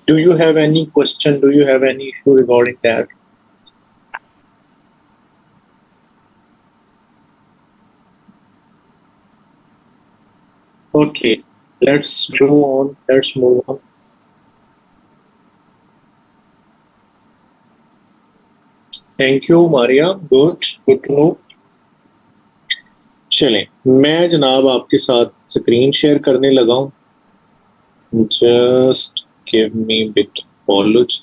Do you have any question? Do you have any issue regarding that? Okay, let's go on. Let's move on. Thank you, Maria. Good to know. चलें, मैं जनाब आपके साथ screen share करने लगा हूँ। Just give me bit apology.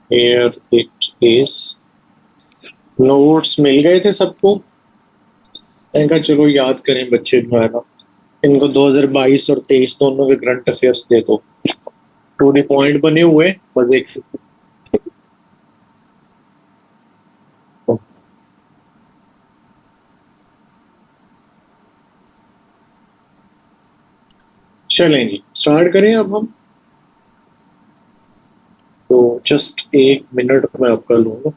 Here it is. Notes मिल गए थे सबको? मैंने कहा चलो याद करें बच्चे जो है ना, इनको 2022 और 23 दोनों के करंट अफेयर्स दे दो। टू द पॉइंट बने हुए बस एक। चलेंगे, स्टार्ट करें अब हम। तो जस्ट 1 मिनट मैं आपका लूंगा।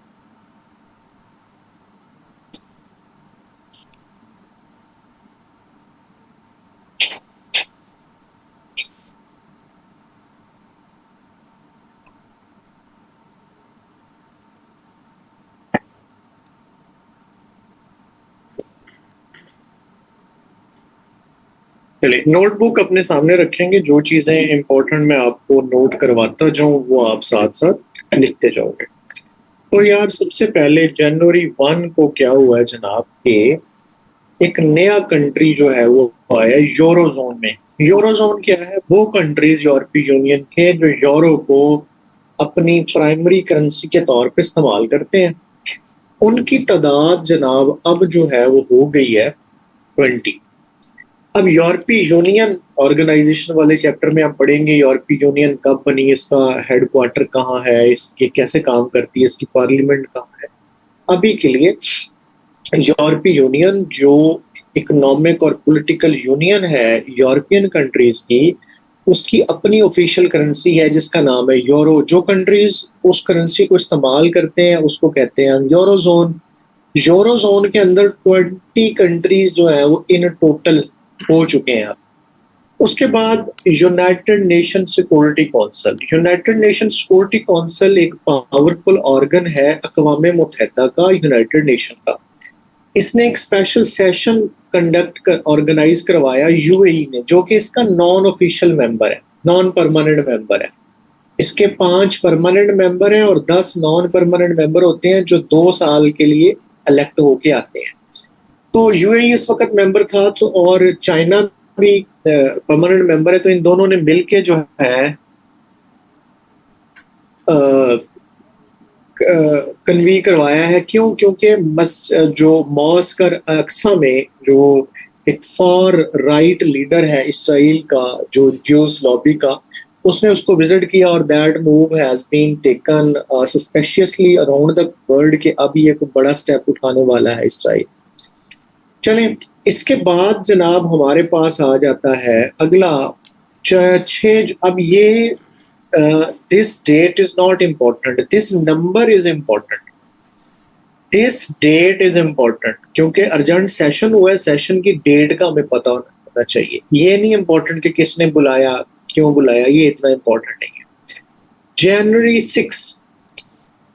चलिए, नोटबुक अपने सामने रखेंगे। जो चीजें इंपॉर्टेंट मैं आपको नोट करवाता जाऊं वो आप साथ साथ लिखते जाओगे। तो यार सबसे पहले जनवरी 1 को क्या हुआ है जनाब के एक नया कंट्री जो है वो आया यूरोजोन में। यूरोजोन क्या है? वो कंट्रीज यूरोपीय यूनियन के जो यूरो को अपनी प्राइमरी करेंसी के तौर पे इस्तेमाल करते हैं। उनकी तादाद जनाब अब जो है वो हो गई है 20। अब यूरोपीय यूनियन ऑर्गेनाइजेशन वाले चैप्टर में आप पढ़ेंगे यूरोपीय यूनियन कब बनी, इसका हेडक्वार्टर कहाँ है, इसके कैसे काम करती है, इसकी पार्लियामेंट कहाँ है। अभी के लिए यूरोपीय यूनियन जो इकोनॉमिक और पॉलिटिकल यूनियन है यूरोपियन कंट्रीज की, उसकी अपनी ऑफिशियल करेंसी है जिसका नाम है यूरो। जो कंट्रीज उस करेंसी को इस्तेमाल करते हैं उसको कहते हैं यूरोजोन। यूरोजोन के अंदर 20 कंट्रीज जो है वो इन टोटल हो चुके हैं। उसके बाद United nation security council. United nation security council एक पावरफुल ऑर्गन है अक़वाम मुत्तहिदा का, यूनाइटेड नेशन का। इसने एक स्पेशल सेशन कंडक्ट कर ऑर्गेनाइज करवाया यूएई ने, जो कि इसका नॉन ऑफिशियल मेंबर है, नॉन परमानेंट मेंबर है। इसके 5 परमानेंट मेंबर हैं और 10 नॉन परमानेंट मेंबर होते हैं जो 2 साल के लिए इलेक्ट होके आते हैं। तो यूएई इस वक्त मेंबर था, तो और चाइना भी परमानेंट मेंबर है। तो इन दोनों ने मिलके जो है कन्वी करवाया है। क्यों? क्योंकि जो मॉस्क अक्सा में जो एक फॉर राइट लीडर है इसराइल का, जो ज्यूस लॉबी का, उसने उसको विजिट किया और that move has been taken suspiciously around the world के अब ये कोई बड़ा स्टेप उठाने वाला है इसराइल। चलें, इसके बाद जनाब हमारे पास आ जाता है अगला 6। अब ये this date is not important, this number is important, this date is important, क्योंकि अर्जेंट सेशन हुआ है, सेशन की डेट का हमें पता होना चाहिए। ये नहीं इम्पोर्टेंट कि किसने बुलाया, क्यों बुलाया, ये इतना इम्पोर्टेंट नहीं है। जनवरी 6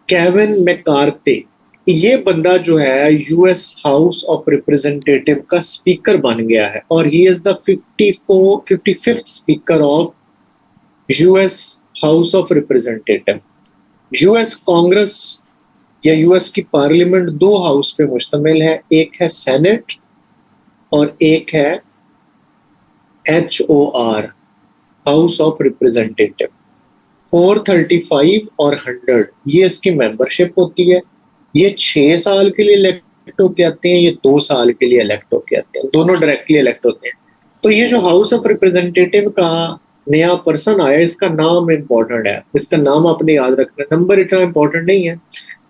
केविन मैकार्थी, ये बंदा जो है यूएस हाउस ऑफ रिप्रेजेंटेटिव का स्पीकर बन गया है और he is the 55th speaker of US house of representative. US Congress या यूएस की पार्लियामेंट 2 हाउस पे मुश्तमिल है, एक है सेनेट और एक है HOR हाउस ऑफ रिप्रेजेंटेटिव। 435 और 100 ये इसकी मेंबरशिप होती है। ये 6 साल के लिए इलेक्ट होके आते हैं, ये 2 साल के लिए इलेक्ट होके आते हैं, दोनों डायरेक्टली इलेक्ट होते हैं। तो ये जो हाउस ऑफ रिप्रेजेंटेटिव का नया पर्सन आया, इसका नाम इम्पोर्टेंट है, इसका नाम आपने याद रखना। नंबर इतना इम्पोर्टेंट नहीं है,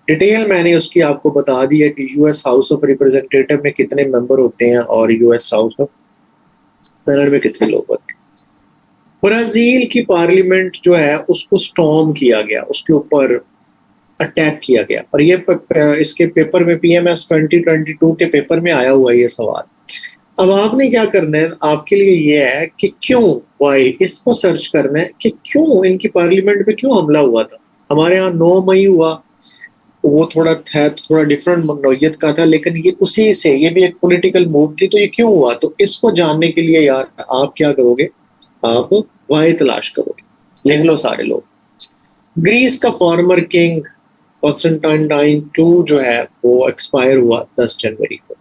डिटेल मैंने उसकी आपको बता दी है कि यूएस हाउस ऑफ रिप्रेजेंटेटिव में कितने मेंबर होते हैं और यूएस हाउस ऑफ सेनेट में कितने लोग होते हैं। ब्राजील की पार्लियामेंट जो है उसको स्टॉर्म किया गया, उसके ऊपर अटैक किया गया, और ये इसके पेपर में पीएमएस 2022 के पेपर में आया हुआ है ये सवाल। अब आपने क्या करना है, आपके लिए ये है कि क्यों, वाई, इसको सर्च करना है कि क्यों इनकी पार्लियामेंट पे क्यों हमला हुआ था। हमारे यहाँ 9 मई हुआ, वो थोड़ा था, थोड़ा डिफरेंट नौयत का था, लेकिन ये उसी से, ये भी एक पॉलिटिकल मूव थी, तो ये क्यों हुआ, तो इसको जानने के लिए यार आप क्या करोगे, आप वाई तलाश करोगे। लिख लो सारे लोग। ग्रीस का फॉर्मर किंग कॉन्स्टेंटाइन टू जो है वो एक्सपायर हुआ 10 जनवरी को।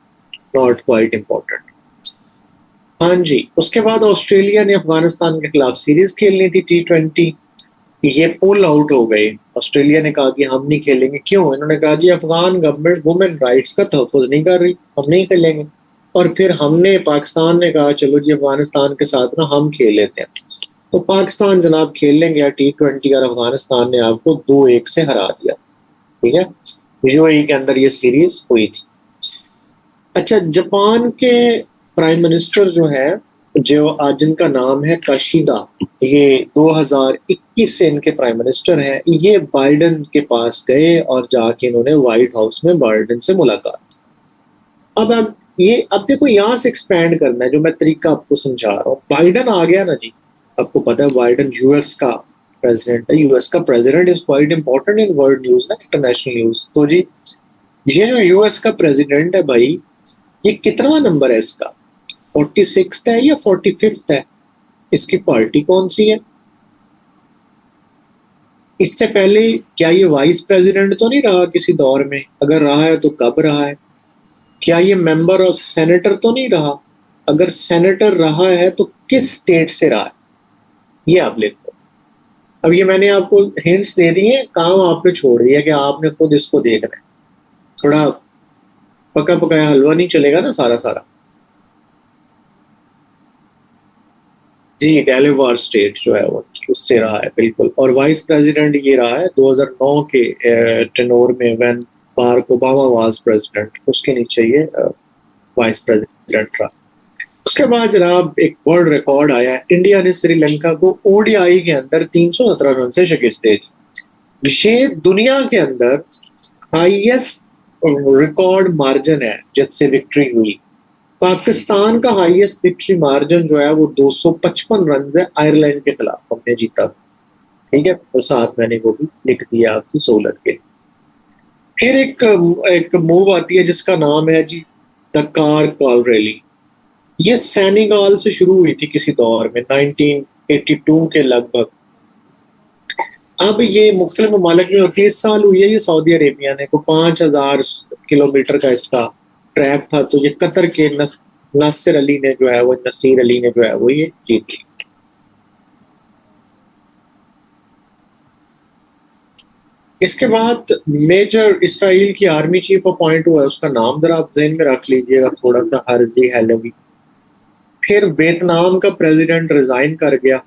Not quite important. हाँ जी, उसके बाद ऑस्ट्रेलिया ने अफगानिस्तान के खिलाफ सीरीज खेलनी थी T20, ये पुल आउट हो गए। ऑस्ट्रेलिया ने कहा कि हम नहीं खेलेंगे। क्यों? इन्होंने कहा जी अफगान गवर्नमेंट वुमेन राइट्स का तहफ़्फ़ुज़ नहीं कर रही, हम नहीं खेलेंगे। और फिर हमने, पाकिस्तान ने कहा चलो जी अफगानिस्तान के साथ ना हम खेल लेते हैं, तो पाकिस्तान जनाब खेल लेंगे T20, और अफगानिस्तान ने आपको 2-1 से हरा दिया। ठीक है, यूएई के अंदर ये सीरीज हुई थी। अच्छा, जापान के प्राइम मिनिस्टर जो है, जो आज जिनका नाम है काशिदा, ये 2021 से इनके प्राइम मिनिस्टर हैं, ये बाइडेन के पास गए और जाके इन्होंने व्हाइट हाउस में बाइडेन से मुलाकात। अब ये, अब देखो यहाँ से एक्सपैंड करना है, जो मैं तरीका आपको समझा रहा हूँ। बाइडेन आ गया ना जी, आपको पता है बाइडेन यूएस का प्रेसिडेंट है। यूएस का president is quite important in world news ना, इंटरनेशनल न्यूज। तो जी ये जो यूएस का प्रेसिडेंट है भाई, ये कितना नंबर है इसका, 46 है या 45 है, इसकी पार्टी कौन सी है। इससे पहले क्या ये वाइस प्रेसिडेंट तो नहीं रहा किसी दौर में? अगर रहा है तो कब रहा है? क्या ये मेंबर और सेनेटर तो नहीं रहा? अगर सेनेटर रहा है तो किस स्टेट से रहा है, ये आप लिखो। अब ये मैंने आपको हिंट्स दे दिए, काम आपने छोड़ दिया कि आपने खुद इसको देखना है। थोड़ा पका पकाया हलवा नहीं चलेगा ना सारा सारा। जी, डेलावेयर स्टेट जो है वो उससे रहा है बिल्कुल। और वाइस प्रेसिडेंट ये रहा है 2009 के टेनोर में, when Barack Obama was president, उसके नीचे ये वाइस प्रेसिडेंट रहा। उसके बाद जनाब एक वर्ल्ड रिकॉर्ड आया है, इंडिया ने श्रीलंका को ओडीआई के अंदर 317 रन से शिकस्त दे दी। ये दुनिया के अंदर हाईएस्ट रिकॉर्ड मार्जिन है जिससे विक्ट्री हुई। पाकिस्तान का हाईएस्ट विक्ट्री मार्जिन जो है वो 255 रन है, आयरलैंड के खिलाफ हमने जीता। ठीक है, तो साथ मैंने वो भी लिख दिया आपकी सहूलत के। फिर एक मूव आती है जिसका नाम है जी डकार कॉल रैली। ये सेनेगाल से शुरू हुई थी किसी दौर में 1982 के लगभग। अब ये मुख्तलिफ ममालिक में होती है। इस साल हुई है ये सऊदी अरेबिया ने, को 5000 किलोमीटर का इसका ट्रैक था, तो ये कतर के नासिर अली ने जो है वो, नसीर अली ने जो है वो ये जीत ली। इसके बाद मेजर इसराइल की आर्मी चीफ अपॉइंट हुआ है, उसका नाम जरा आप ज़हन में रख लीजिएगा, थोड़ा सा हर्जी हैलवी। फिर वियतनाम का प्रेसिडेंट रिजाइन कर गया,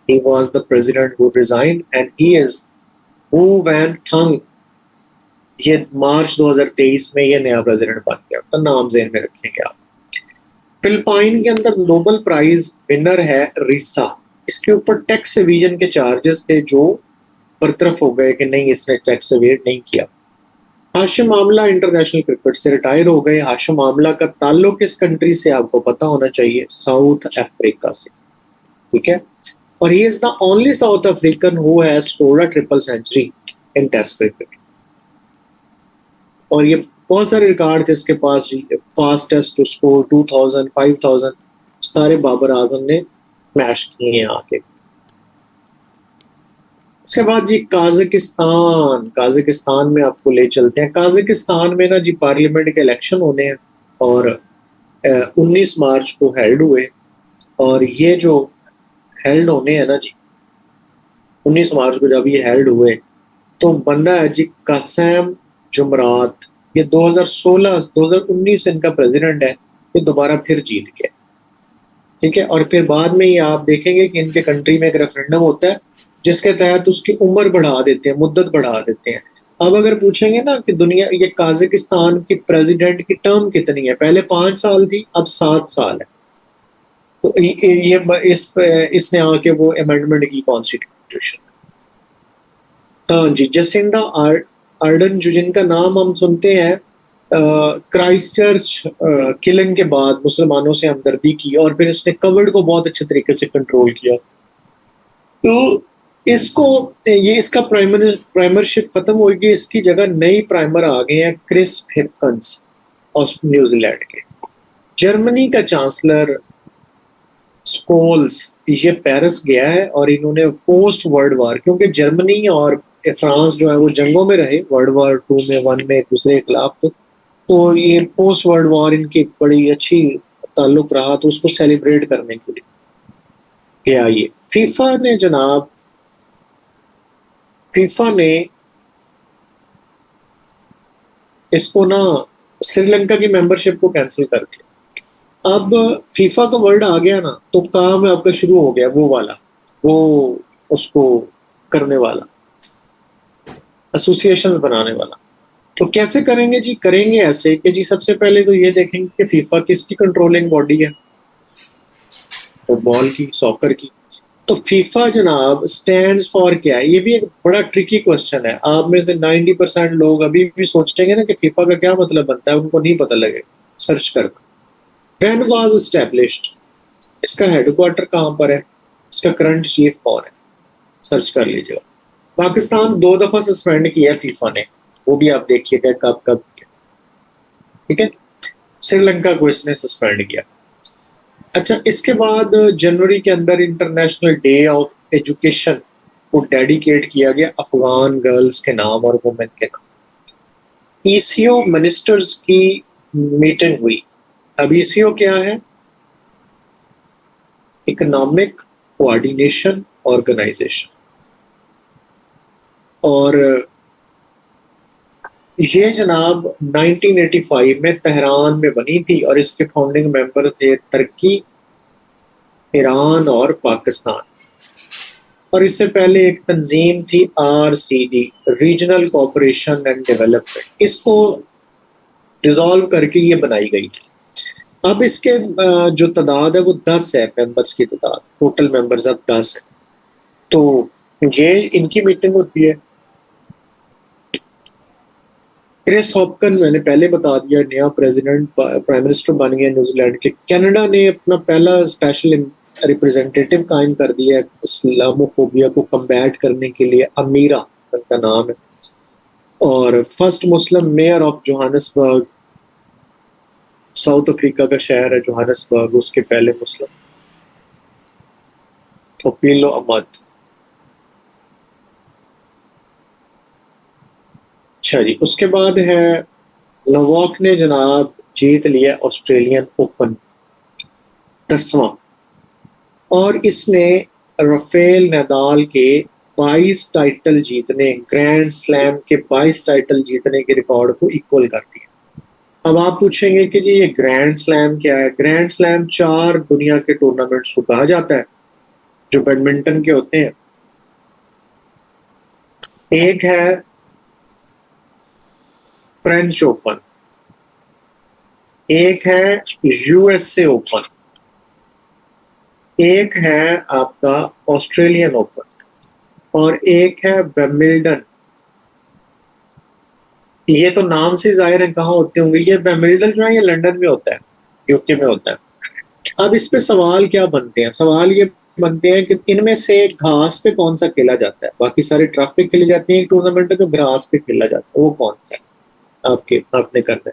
he was the president who resigned and he is Hu Van Thang। ये मार्च 2023 में ये नया प्रेसिडेंट बन गया, तो नाम ज़हन में रखेंगे आप। फिलिपाइन के अंदर नोबेल प्राइज विनर है रिसा। इसके ऊपर टैक्स एविजन के चार्जेस थे जो बरतरफ हो गए कि नहीं, इसने टैक्स एवेड नहीं किया। हाशिम आमला इंटरनेशनल क्रिकेट से रिटायर हो गए। हाशिम आमला का ताल्लुक किस कंट्री से आपको पता होना चाहिए, साउथ अफ्रीका से। ठीक है, और he is the only South African who has scored a triple century in test cricket. और ये बहुत सारे रिकॉर्ड थे इसके पास जी, फास्टेस्ट टू स्कोर 2000, 5000, सारे बाबर आजम ने मैच किए हैं आके। उसके बाद जी काजाकिस्तान, काजाकिस्तान में आपको ले चलते हैं। काजाकिस्तान में ना जी पार्लियामेंट के इलेक्शन होने हैं और 19 मार्च को हेल्ड हुए, और ये जो हेल्ड होने हैं ना जी 19 मार्च को जब ये हेल्ड हुए, तो बंदा है जी कासम जुमरात, ये 2019 इनका प्रेसिडेंट है, ये दोबारा फिर जीत गया। ठीक है, और फिर बाद में ये आप देखेंगे कि इनके कंट्री में एक रेफरेंडम होता है जिसके तहत उसकी उम्र बढ़ा देते हैं, मुद्दत बढ़ा देते हैं। अब अगर पूछेंगे ना कि दुनिया ये काजाकिस्तान की प्रेसिडेंट की टर्म कितनी है, पहले 5 साल थी, अब 7 साल है। तो इसने आके वो अमेंडमेंट की कॉन्स्टिट्यूशन। हाँ जी, जसिंडा आर्डन, जो जिनका नाम हम सुनते हैं, क्राइस्ट चर्च किलिंग के बाद मुसलमानों से हमदर्दी की और फिर इसने कवर्ड को बहुत अच्छे तरीके से कंट्रोल किया। तो इसको ये इसका प्राइमरशिप खत्म होगी, इसकी जगह नई प्राइमर आ गए हैं, क्रिस हिपकंस न्यूजीलैंड के। जर्मनी का चांसलर स्कोल्स ये पेरिस गया है और इन्होंने पोस्ट वर्ल्ड वार, क्योंकि जर्मनी और फ्रांस जो है वो जंगों में रहे, वर्ल्ड वार 2 में 1 में एक दूसरे के खिलाफ, तो ये पोस्ट वर्ल्ड वॉर इनकी बड़ी अच्छी ताल्लुक रहा, तो उसको सेलिब्रेट करने के लिए गया ये। फीफा ने इसको ना श्रीलंका की मेंबरशिप को कैंसिल करके, अब फीफा का वर्ल्ड आ गया ना, तो काम आपका शुरू हो गया वो वाला, वो उसको करने वाला, एसोसिएशंस बनाने वाला। तो कैसे करेंगे जी? करेंगे ऐसे कि जी सबसे पहले तो ये देखेंगे कि फीफा किसकी कंट्रोलिंग बॉडी है, फुटबॉल की, सॉकर की। तो फीफा जनाब स्टैंड्स फॉर क्या है? ये भी एक बड़ा ट्रिकी क्वेश्चन है। आप में से 90% लोग अभी भी सोचेंगे ना कि फीफा का क्या मतलब बनता है, उनको नहीं पता लगेगा, सर्च कर। व्हेन वाज एस्टैब्लिश्ड, इसका हेडक्वार्टर कहाँ पर है, इसका करंट चीफ कौन है, सर्च कर लीजिएगा। पाकिस्तान 2 दफा सस्पेंड किया फीफा ने, वो भी आप देखिएगा कब कब किया, ठीक है। श्रीलंका को इसने सस्पेंड किया। अच्छा, इसके बाद जनवरी के अंदर इंटरनेशनल डे ऑफ एजुकेशन को डेडिकेट किया गया अफगान गर्ल्स के नाम और वुमेन के नाम। ईसीओ मिनिस्टर्स की मीटिंग हुई। अब ईसीओ क्या है? इकोनॉमिक कोऑर्डिनेशन ऑर्गेनाइजेशन, और ये जनाब 1985 में तेहरान में बनी थी और इसके फाउंडिंग मेंबर थे तुर्की, ईरान और पाकिस्तान। और इससे पहले एक तंजीम थी RCD, regional cooperation and development, इसको डिसॉल्व करके ये बनाई गई थी। अब इसके जो तादाद है वो 10 है, मेंबर्स की तादाद, टोटल मेंबर्स अब 10 है। तो ये इनकी मीटिंग होती है। क्रिस हॉपकन मैंने पहले बता दिया, नया प्रेसिडेंट प्राइम मिनिस्टर बन गया न्यूजीलैंड के। कनाडा ने अपना पहला स्पेशल रिप्रेजेंटेटिव कायम कर दिया है इस्लामोफोबिया को कम्बैट करने के लिए, अमीरा उनका नाम है। और first Muslim mayor of Johannesburg, south Africa का शहर है जोहानिसबर्ग, उसके पहले मुस्लिम थोपीलो अहमद। अच्छा जी, उसके बाद है नोवाक ने जनाब जीत लिया ऑस्ट्रेलियन ओपन 10वां, और इसने राफेल नदाल के 22 टाइटल जीतने, ग्रैंड स्लैम के 22 टाइटल जीतने के रिकॉर्ड को इक्वल कर दिया। अब आप पूछेंगे कि जी ये ग्रैंड स्लैम क्या है? ग्रैंड स्लैम 4 दुनिया के टूर्नामेंट्स को कहा जाता है जो बैडमिंटन के होते हैं। एक है फ्रेंच ओपन, एक है USA ओपन, एक है आपका ऑस्ट्रेलियन ओपन, और एक है विंबलडन। ये तो नाम से जाहिर है कहाँ होते होंगे। ये विंबलडन जो है ये लंदन में होता है, यूके में होता है। अब इस पे सवाल क्या बनते हैं? सवाल ये बनते हैं कि इनमें से घास पे कौन सा खेला जाता है? बाकी सारे ट्रैक पे खेले जाते हैं, एक टूर्नामेंट है जो घास पे खेला जाता है, वो कौन सा है? आपने करना है।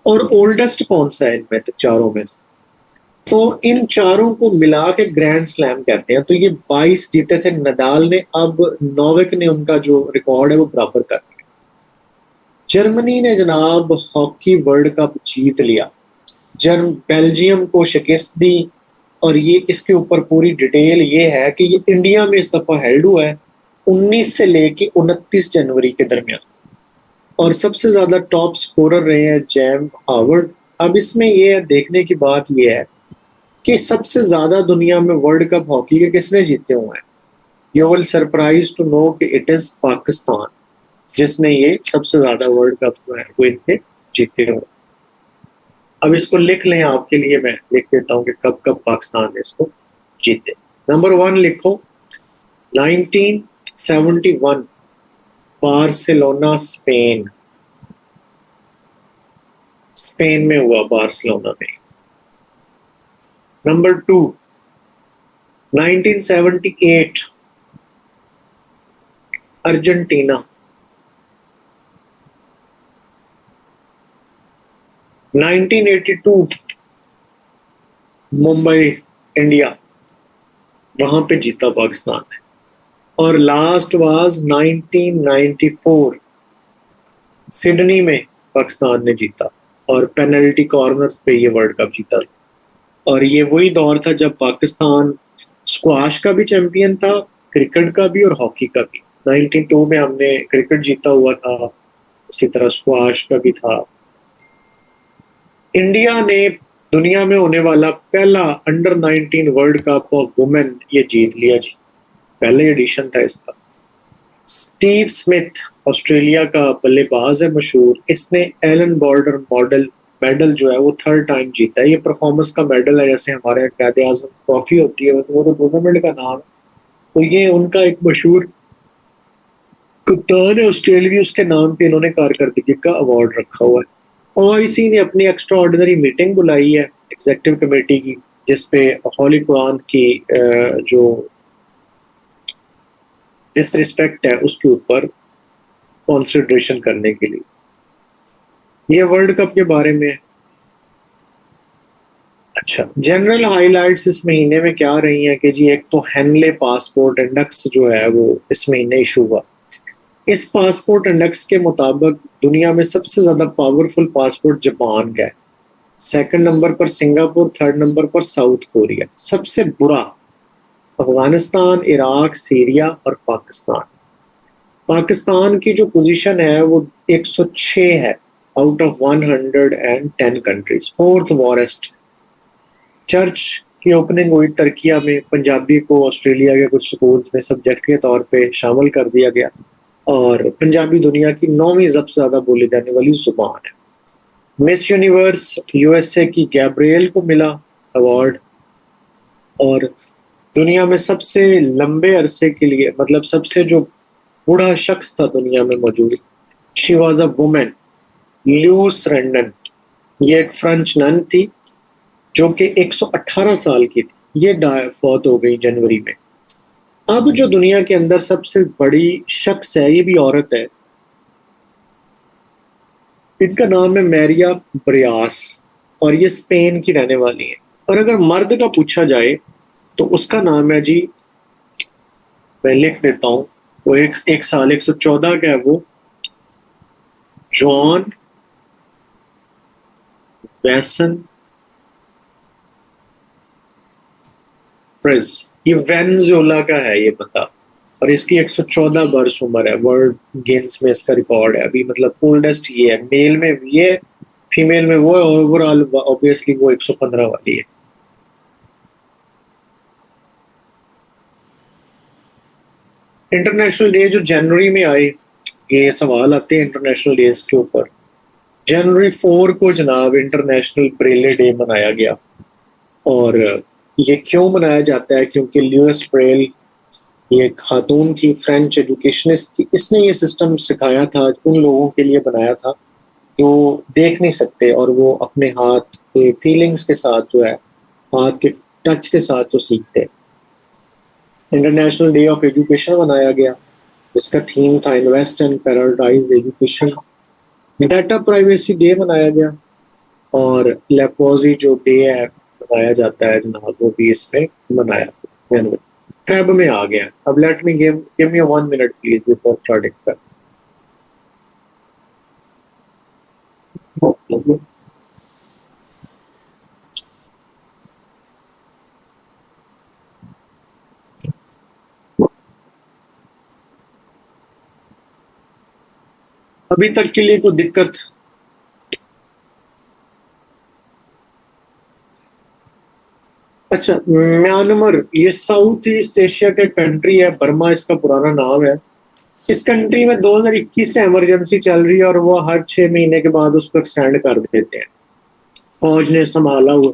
और ओल्डेस्ट कौन सा है इनमें से, चारों में से? तो इन चारों को मिला के ग्रैंड स्लैम कहते हैं। तो ये 22 जीते थे नडाल ने, अब नोविक ने उनका जो रिकॉर्ड है वो बराबर कर दिया। जर्मनी ने जनाब हॉकी वर्ल्ड कप जीत लिया, बेल्जियम को शिकस्त दी। और ये इसके ऊपर पूरी डिटेल ये है कि ये इंडिया में इस दफा हेल्ड हुआ है 19 से लेके 29 जनवरी के दरमियान, और सबसे ज्यादा टॉप स्कोरर रहे हैं जैम हावर्ड। अब इसमें ये देखने की बात यह है कि सबसे ज्यादा दुनिया में वर्ल्ड कप हॉकी के किसने जीते हुए हैं। You will surprise to know कि इट इज पाकिस्तान जिसने ये सबसे ज्यादा वर्ल्ड कप जो है वो इनके जीते हो। अब इसको लिख लें, आपके लिए मैं लिख देता हूँ कि कब कब पाकिस्तान ने इसको जीते। नंबर 1 लिखो, 1971 बार्सिलोना स्पेन, स्पेन में हुआ, बार्सिलोना में। नंबर 2 1978 अर्जेंटीना, 1982 मुंबई इंडिया, वहां पे जीता पाकिस्तान ने। और लास्ट वाज 1994 सिडनी में पाकिस्तान ने जीता और पेनल्टी कॉर्नर्स पे ये वर्ल्ड कप जीता। और ये वही दौर था जब पाकिस्तान स्क्वाश का भी चैंपियन था, क्रिकेट का भी और हॉकी का भी। 92 में हमने क्रिकेट जीता हुआ था, इसी तरह स्क्वाश का भी था। इंडिया ने दुनिया में होने वाला पहला under 19 world cup of women ये जीत लिया जी, पहले एडिशन था इसका। स्टीव स्मिथ ऑस्ट्रेलिया का बल्लेबाज है मशहूर, इसने एलन बॉर्डर मॉडल मेडल जो है वो 3rd टाइम जीता है। ये परफॉर्मेंस का मेडल है, जैसे हमारे कायदे आजम ट्रॉफी होती है वो तो टूर्नामेंट का नाम है। तो ये उनका एक मशहूर कप्तान है ऑस्ट्रेलिया, उसके नाम पे इन्होंने कारकर्दगी का अवार्ड रखा हुआ है। ओआईसी ने अपनी एक्स्ट्रा ऑर्डिनरी मीटिंग बुलाई है एग्जेक्टिव कमेटी की, जिसपे होली कुरान की जो डिसरिस्पेक्ट है उसके ऊपर कॉन्सिडरेशन करने के लिए। ये वर्ल्ड कप के बारे में। अच्छा, जनरल हाइलाइट्स इस महीने में क्या रही हैं कि जी, एक तो हेनले पासपोर्ट इंडेक्स जो है वो इस महीने इशू हुआ। इस पासपोर्ट इंडेक्स के मुताबिक दुनिया में सबसे ज्यादा पावरफुल पासपोर्ट जापान का है, 2nd नंबर पर सिंगापुर, 3rd नंबर पर साउथ कोरिया, सबसे बुरा अफगानिस्तान, इराक, सीरिया और पाकिस्तान। पाकिस्तान की जो पोजीशन है वो 106 है out of 110 countries, 4th worst. Church की ओपनिंग हुई तुर्किया में, पंजाबी को ऑस्ट्रेलिया के कुछ स्कूल्स में सब्जेक्ट के तौर पे शामिल कर दिया गया और पंजाबी दुनिया की 9वीं सबसे ज्यादा बोली जाने वाली जुबान है। मिस यूनिवर्स यूएसए की गैब्रियल को मिला अवार्ड। और दुनिया में सबसे लंबे अरसे के लिए, मतलब सबसे जो बूढ़ा शख्स था दुनिया में मौजूद, she was a woman, Luce Rendon. ये एक फ्रेंच नन थी जो कि 118 साल की थी, ये फौत हो गई जनवरी में। अब जो दुनिया के अंदर सबसे बड़ी शख्स है, ये भी औरत है, इनका नाम है मैरिया ब्रियास और ये स्पेन की रहने वाली है। और अगर मर्द का पूछा जाए तो उसका नाम है जी, मैं लिख देता हूँ, वो एक साल 114 का है, वो जॉन वैसन प्रेस। ये वेनेजुएला का है ये बंदा और इसकी 114 वर्ष उम्र है। वर्ल्ड गेम्स में इसका रिकॉर्ड है अभी, मतलब ओल्डेस्ट ये है। मेल में ये, फीमेल में वो है, ओवरऑल ऑब्वियसली वो 115 वाली है। इंटरनेशनल डे जो जनवरी में आए, ये सवाल आते हैं इंटरनेशनल डेज के ऊपर। जनवरी 4 को जनाब इंटरनेशनल ब्रेले डे मनाया गया। और ये क्यों मनाया जाता है? क्योंकि ल्यूइस ब्रेल, ये खातून थी, फ्रेंच एजुकेशनिस्ट थी, इसने ये सिस्टम सिखाया था, उन लोगों के लिए बनाया था जो देख नहीं सकते और वो अपने हाथ के फीलिंग्स के साथ जो है, हाथ के टच के साथ जो सीखते। इंटरनेशनल डे ऑफ एजुकेशन मनाया गया, इसका थीम था invest and paradise education. Data privacy day मनाया गया और लेप्रोसी जो डे है मनाया जाता है जनाब, वो भी इसमें मनाया गया। फैब में आ गया। अब let me give me 1 minute please before starting. अभी तक के लिए कोई दिक्कत? अच्छा, म्यांमार ये साउथ ईस्ट एशिया का कंट्री है, बर्मा इसका पुराना नाम है। इस कंट्री में 2021 से इमरजेंसी चल रही है और वो हर 6 महीने के बाद उसको एक्सटेंड कर देते हैं। फौज ने संभाला हुआ